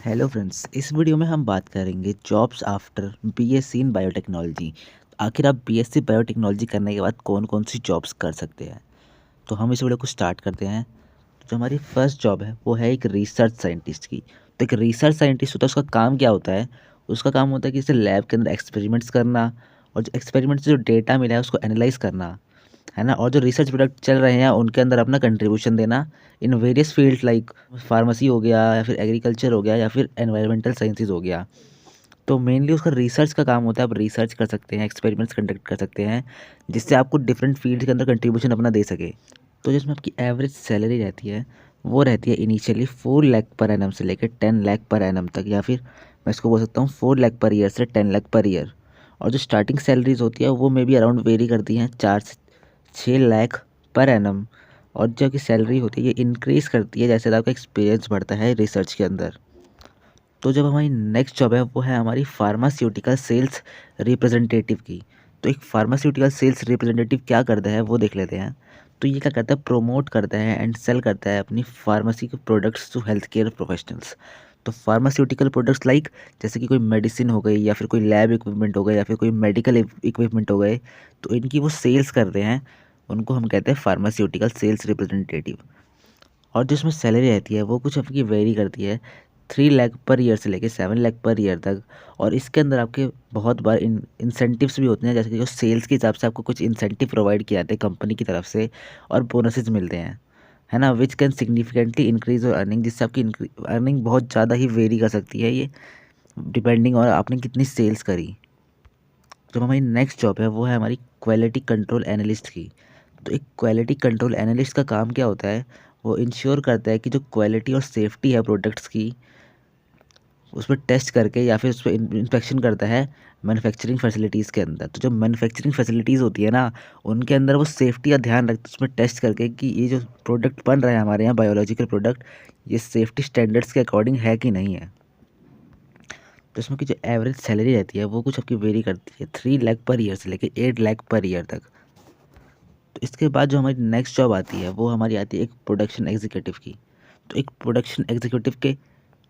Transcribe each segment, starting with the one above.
Hello friends, इस video में हम बात करेंगे jobs after BSc in biotechnology. आखिर आप बीएससी बायोटेक्नोलॉजी करने के बाद कौन कौन सी जॉब्स कर सकते हैं। तो हम इस वीडियो को स्टार्ट करते हैं। जो हमारी फर्स्ट जॉब है वो है एक रिसर्च साइंटिस्ट की। तो एक रिसर्च साइंटिस्ट होता है, उसका काम क्या होता है? उसका काम होता है कि जैसे लैब के अंदर एक्सपेरिमेंट्स करना और जो एक्सपेरिमेंट्स से जो डेटा मिला है उसको एनालाइज करना, है ना। और जो रिसर्च प्रोडक्ट चल रहे हैं उनके अंदर अपना कंट्रीब्यूशन देना in various field like pharmacy हो गया या फिर एग्रीकल्चर हो गया या फिर एनवायरमेंटल साइंसेज हो गया। तो मेनली उसका रिसर्च का काम होता है। आप रिसर्च कर सकते हैं, एक्सपेरिमेंट्स कंडक्ट कर सकते हैं, जिससे आपको डिफरेंट फील्ड के अंदर कंट्रीब्यूशन अपना दे सके। तो जिसमें आपकी एवरेज सैलरी रहती है वो रहती है इनिशियली 4 लाख पर एनम से लेकर 10 लाख पर एनम तक, या फिर मैं इसको बोल सकता हूँ 4 लाख पर ईयर से 10 लाख पर ईयर। और जो स्टार्टिंग सैलरीज होती है वो मे बी अराउंड वेरी करती हैं 4 से 6 लाख पर एनम। और जो की सैलरी होती है ये इंक्रीज़ करती है जैसे आपका एक्सपीरियंस बढ़ता है रिसर्च के अंदर। तो जब हमारी नेक्स्ट जॉब है वो है हमारी फार्मास्यूटिकल सेल्स रिप्रेजेंटेटिव की। तो एक फार्मास्यूटिकल सेल्स रिप्रेजेंटेटिव क्या करता है वो देख लेते हैं। तो ये क्या करता है, प्रमोट करता है एंड सेल करता है अपनी फार्मेसी के products to health care professionals. तो फार्मास्यूटिकल प्रोडक्ट्स लाइक जैसे कि कोई मेडिसिन हो गई या फिर कोई लैब इक्विपमेंट हो गए या फिर कोई मेडिकल इक्विपमेंट हो गए, तो इनकी वो सेल्स करते हैं। उनको हम कहते हैं फार्मास्यूटिकल सेल्स रिप्रेजेंटेटिव। और जो इसमें सैलरी रहती है वो कुछ आपकी वेरी करती है 3 लाख पर ईयर से लेके 7 लाख पर ईयर तक। और इसके अंदर आपके बहुत बार इंसेंटिव्स भी होते हैं, जैसे कि जो सेल्स के हिसाब से आपको कुछ इंसेंटिव प्रोवाइड किए जाते हैं कंपनी की तरफ से और बोनसेस मिलते हैं, है ना, which can significantly increase your earning, जिससे आपकी अर्निंग बहुत ज़्यादा ही वेरी कर सकती है ये, डिपेंडिंग और आपने कितनी सेल्स करी। जो हमारी नेक्स्ट जॉब है वो है हमारी क्वालिटी कंट्रोल एनालिस्ट की। तो एक क्वालिटी कंट्रोल एनालिस्ट का काम क्या होता है, वो इंश्योर करता है कि जो क्वालिटी और सेफ्टी है प्रोडक्ट्स की उस पर टेस्ट करके या फिर उस पर इंस्पेक्शन करता है मैन्युफैक्चरिंग फैसिलिटीज़ के अंदर। तो जो मैन्युफैक्चरिंग फैसिलिटीज़ होती है ना, उनके अंदर वो सेफ्टी का ध्यान रखते हैं, उसमें टेस्ट करके कि ये जो प्रोडक्ट बन रहा है हमारे यहाँ बायोलॉजिकल प्रोडक्ट, ये सेफ्टी स्टैंडर्ड्स के अकॉर्डिंग है कि नहीं है। तो इसमें की जो एवरेज सैलरी रहती है वो कुछ आपकी वेरी करती है 3 लाख पर ईयर से लेके 8 लाख पर ईयर तक। तो इसके बाद जो हमारी नेक्स्ट जॉब आती है वो हमारी आती है एक प्रोडक्शन एग्जीक्यूटिव की। तो एक प्रोडक्शन एग्जीक्यूटिव के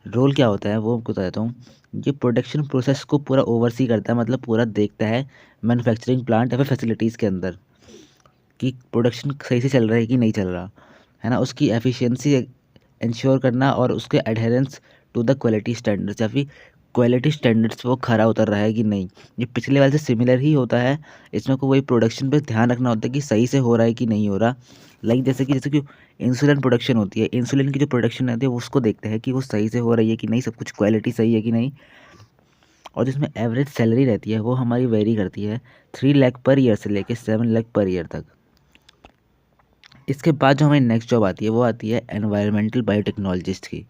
रोल क्या होता है वो आपको बता देता हूँ। ये प्रोडक्शन प्रोसेस को पूरा ओवरसी करता है, मतलब पूरा देखता है मैन्युफैक्चरिंग प्लांट या फिर फैसिलिटीज़ के अंदर कि प्रोडक्शन सही से चल रहा है कि नहीं चल रहा, है ना। उसकी एफिशिएंसी इंश्योर करना और उसके adherence to the quality standards या फिर क्वालिटी स्टैंडर्ड्स वो खरा उतर रहा है कि नहीं। ये पिछले वाले से सिमिलर ही होता है। इसमें को वही प्रोडक्शन पे ध्यान रखना होता है कि सही से हो रहा है कि नहीं हो रहा। लाइक जैसे कि इंसुलिन प्रोडक्शन होती है, इंसुलिन की जो प्रोडक्शन होती है वो उसको देखते हैं कि वो सही से हो रही है कि नहीं, सब कुछ क्वालिटी सही है कि नहीं। और जिसमें एवरेज सैलरी रहती है वो हमारी वेरी करती है 3 लाख पर ईयर से लेके 7 लाख पर ईयर तक। इसके बाद जो हमारी नेक्स्ट जॉब आती है वो आती है एनवायरमेंटल बायोटेक्नोलॉजिस्ट की।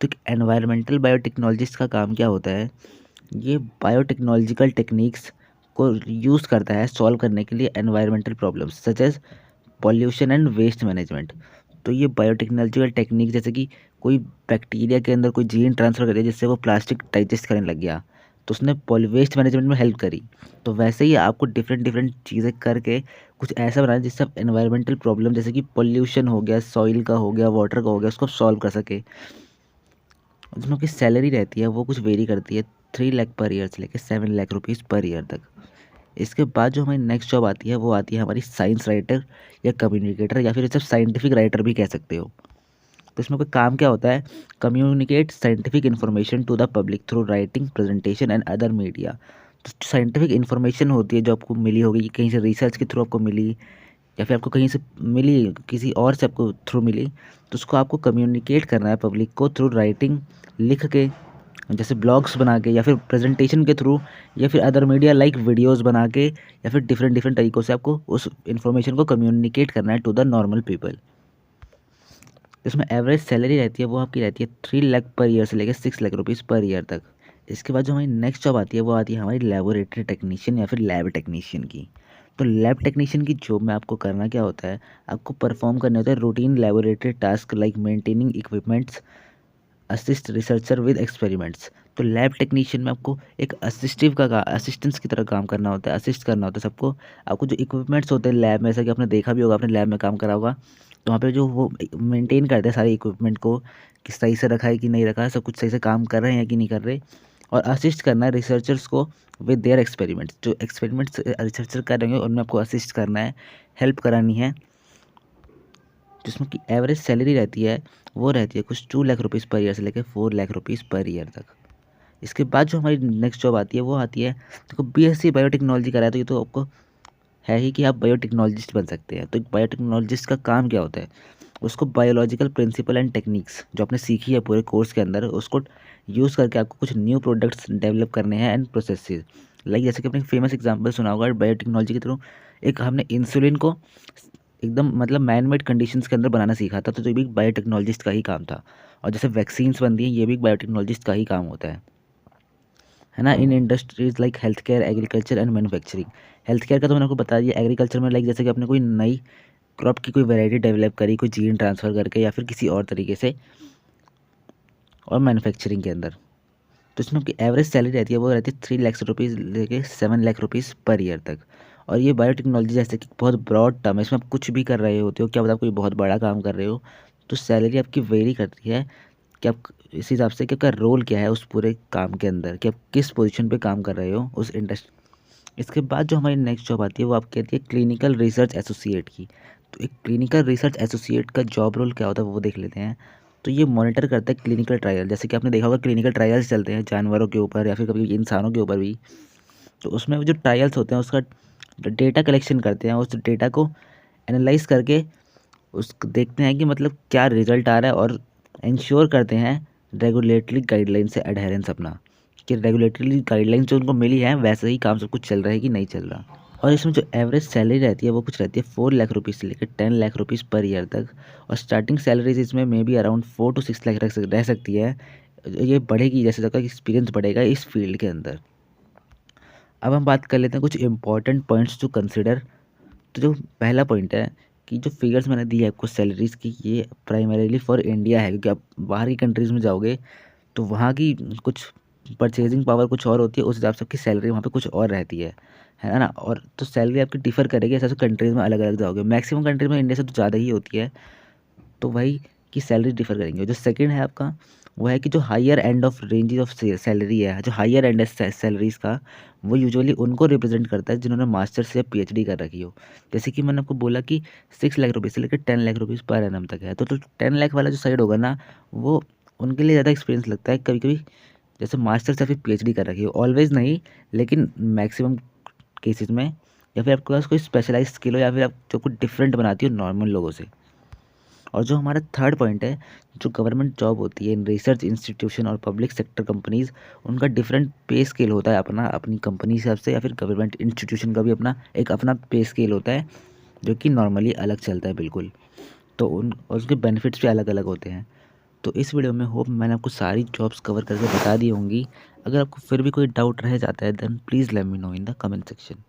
तो एनवायरमेंटल बायोटेक्नोलॉजिस्ट का काम क्या होता है, ये बायोटेक्नोलॉजिकल टेक्निक्स को यूज़ करता है सॉल्व करने के लिए environmental problems such as pollution and waste management. तो ये बायोटेक्नोलॉजिकल टेक्निक जैसे कि कोई बैक्टीरिया के अंदर कोई जीन ट्रांसफ़र कर दिया जिससे वो प्लास्टिक डाइजेस्ट करने लग गया, तो उसने वेस्ट मैनेजमेंट में हेल्प करी। तो वैसे ही आपको डिफरेंट डिफरेंट चीज़ें करके कुछ ऐसा बनाना जिससे आप एनवायरमेंटल प्रॉब्लम जैसे कि पोल्यूशन हो गया, सॉइल का हो गया, वाटर का हो गया, उसको सॉल्व कर सके। जिसमें आपकी सैलरी रहती है वो कुछ वेरी करती है 3 लाख पर ईयर से लेकर 7 लाख रुपीज़ पर ईयर तक। इसके बाद जो हमारी नेक्स्ट जॉब आती है वो आती है हमारी साइंस राइटर या कम्युनिकेटर या फिर इसे साइंटिफिक राइटर भी कह सकते हो। तो इसमें कोई काम क्या होता है, communicate scientific information to the public through writing presentation and other media. तो साइंटिफिक इन्फॉर्मेशन होती है जो आपको मिली होगी, कहीं से रिसर्च के थ्रू आपको मिली या फिर आपको कहीं से मिली, किसी और से आपको थ्रू मिली, तो उसको आपको कम्युनिकेट करना है पब्लिक को थ्रू राइटिंग, लिख के, जैसे ब्लॉग्स बना के या फिर प्रेजेंटेशन के थ्रू या फिर अदर मीडिया लाइक वीडियोस बना के या फिर डिफरेंट डिफरेंट तरीक़ों से आपको उस इन्फॉर्मेशन को कम्युनिकेट करना है टू द नॉर्मल पीपल। इसमें एवरेज सैलरी रहती है वो आपकी रहती है 3 लाख पर ईयर से लेकर 6 लाख रुपीज़ पर ईयर तक। इसके बाद जो हमारी नेक्स्ट जॉब आती है वो आती है हमारी लेबोरेटरी टेक्नीशियन या फिर लैब टेक्नीशियन की। तो लैब टेक्नीशियन की जॉब में आपको करना क्या होता है, आपको परफॉर्म करने होते हैं routine laboratory task like maintaining equipments assist researcher with experiments. तो लैब टेक्नीशियन में आपको एक असिस्टेंस की तरह काम करना होता है, असिस्ट करना होता है सबको। आपको जो इक्विपमेंट्स होते हैं लैब में, जैसा कि आपने देखा भी होगा, आपने लैब में काम करा होगा, तो वहाँ पे जो वो मेंटेन करते हैं सारे इक्विपमेंट को कि सही से रखा है कि नहीं रखा है, सब कुछ सही से काम कर रहे हैं कि नहीं कर रहे। और असिस्ट करना है रिसर्चर्स को विद देयर एक्सपेरिमेंट्स। जो एक्सपेरिमेंट्स रिसर्चर कर रहे होंगे उनमें आपको असिस्ट करना है, हेल्प करानी है। जिसमें कि एवरेज सैलरी रहती है, वो रहती है कुछ 2 लाख रुपीज़ पर ईयर से लेकर 4 लाख रुपीज़ पर ईयर तक। इसके बाद जो हमारी नेक्स्ट जॉब आती है वो आती है, देखो बीएससी बायोटेक्नोलॉजी करा है तो ये तो आपको है ही कि आप बायोटेक्नोलॉजिस्ट बन सकते हैं। तो एक बायोटेक्नोलॉजिस्ट का काम क्या होता है, उसको बायोलॉजिकल प्रिंसिपल एंड टेक्निक्स जो आपने सीखी है पूरे कोर्स के अंदर, उसको यूज़ करके आपको कुछ न्यू प्रोडक्ट्स डेवलप करने हैं एंड प्रोसेसेस। लाइक जैसे कि आपने फेमस एग्जांपल सुना होगा बायोटेक्नोलॉजी के थ्रू, एक हमने इंसुलिन को एकदम मतलब मैन मेड कंडीशंस के अंदर बनाना सीखा था, तो ये भी बायोटेक्नोलॉजिस्ट का ही काम था। और जैसे वैक्सीन्स बनती हैं, ये भी बायोटेक्नोलॉजिस्ट का ही काम होता है ना। In industries like health care, agriculture and manufacturing. Health care का तो मैंने आपको बता दिया। एग्रीकल्चर में लाइक जैसे कि आपने कोई नई क्रॉप की कोई वैरायटी डेवलप करी, कोई जीन ट्रांसफ़र करके या फिर किसी और तरीके से। और मैन्युफैक्चरिंग के अंदर तो इसमें आपकी एवरेज सैलरी रहती है, वो रहती है 3 लाख रुपीज़ लेके 7 लाख रुपीज़ पर ईयर तक। और ये बायोटेक्नोलॉजी जैसे कि बहुत ब्रॉड टर्म है, इसमें आप कुछ भी कर रहे होते हो, क्या पता आप कोई बहुत बड़ा काम कर रहे हो, तो सैलरी आपकी वेरी करती है कि आप इस हिसाब से कि आपका रोल क्या है उस पूरे काम के अंदर, कि आप किस पोजीशन पे काम कर रहे हो उस इंडस्ट्री। इसके बाद जो हमारी नेक्स्ट जॉब आती है वो आपकी आती है क्लिनिकल रिसर्च एसोसिएट की। तो एक क्लिनिकल रिसर्च एसोसिएट का जॉब रोल क्या होता है वो देख लेते हैं। तो ये मॉनिटर करता है क्लिनिकल ट्रायल, जैसे कि आपने देखा होगा क्लिनिकल ट्रायल्स चलते हैं जानवरों के ऊपर या फिर कभी इंसानों के ऊपर भी। तो उसमें वो जो ट्रायल्स होते हैं उसका डेटा कलेक्शन करते हैं, उस डेटा को एनालाइज करके उस देखते हैं कि मतलब क्या रिजल्ट आ रहा है, और इंश्योर करते हैं रेगुलेटरी गाइडलाइन से एडहेरेंस अपना, कि रेगुलेटरी गाइडलाइन जो उनको मिली है वैसे ही काम सब कुछ चल रहा है कि नहीं चल रहा। और इसमें जो एवरेज सैलरी रहती है वो कुछ रहती है 4 लाख रुपीज़ से लेकर 10 लाख रुपीज़ पर ईयर तक। और स्टार्टिंग सैलरीज इसमें may be around 4 to 6 lakh रह सकती है। ये बढ़ेगी जैसे आपका एक्सपीरियंस बढ़ेगा इस फील्ड के अंदर। अब हम बात कर लेते हैं कुछ इंपॉर्टेंट पॉइंट्स टू कंसिडर। तो जो पहला पॉइंट है कि जो फिगर्स मैंने दी है आपको सैलरीज़ की, ये प्राइमरीली फॉर इंडिया है, क्योंकि आप बाहर की कंट्रीज़ में जाओगे तो वहाँ की कुछ परचेजिंग पावर कुछ और होती है, उस हिसाब से आपकी सैलरी वहाँ पे कुछ और रहती है ना। और तो सैलरी आपकी डिफ़र करेगी, ऐसा कंट्रीज़ में अलग अलग जाओगे, मैक्सिमम कंट्री में इंडिया से तो ज़्यादा ही होती है, तो वही की सैलरी डिफ़र करेंगे। जो सेकंड है आपका वो है कि जो higher end of range of salary है, जो हायर एंड है सैलरीज़ का, वो यूजुअली उनको रिप्रेजेंट करता है जिन्होंने मास्टर्स या पीएचडी कर रखी हो। जैसे कि मैंने आपको बोला कि 6 लाख रुपीज़ से लेकर 10 लाख रुपीज़ पर एनम तक है, तो 10 लाख वाला जो साइड होगा ना, वो उनके लिए ज़्यादा एक्सपीरियंस लगता है कभी कभी, जैसे मास्टर्स या फिर पीएचडी कर रखी हो। ऑलवेज नहीं, लेकिन मैक्सिमम केसेस में, या फिर आपके पास कोई स्पेशलाइज स्किल हो, या फिर आप जो कुछ डिफरेंट बनाती हो नॉर्मल लोगों से। और जो हमारा थर्ड पॉइंट है, जो गवर्नमेंट जॉब होती है इन रिसर्च इंस्टीट्यूशन और पब्लिक सेक्टर कंपनीज़, उनका डिफरेंट पे स्केल होता है अपना, अपनी कंपनी हिसाब से, या फिर गवर्नमेंट इंस्टीट्यूशन का भी अपना एक अपना पे स्केल होता है जो कि नॉर्मली अलग चलता है बिल्कुल। तो उन और उसके बेनिफिट्स भी अलग अलग होते हैं। तो इस वीडियो में होप मैंने आपको सारी जॉब्स कवर करके बता दी होंगी। अगर आपको फिर भी कोई डाउट रह जाता है then please let me know in the comment section.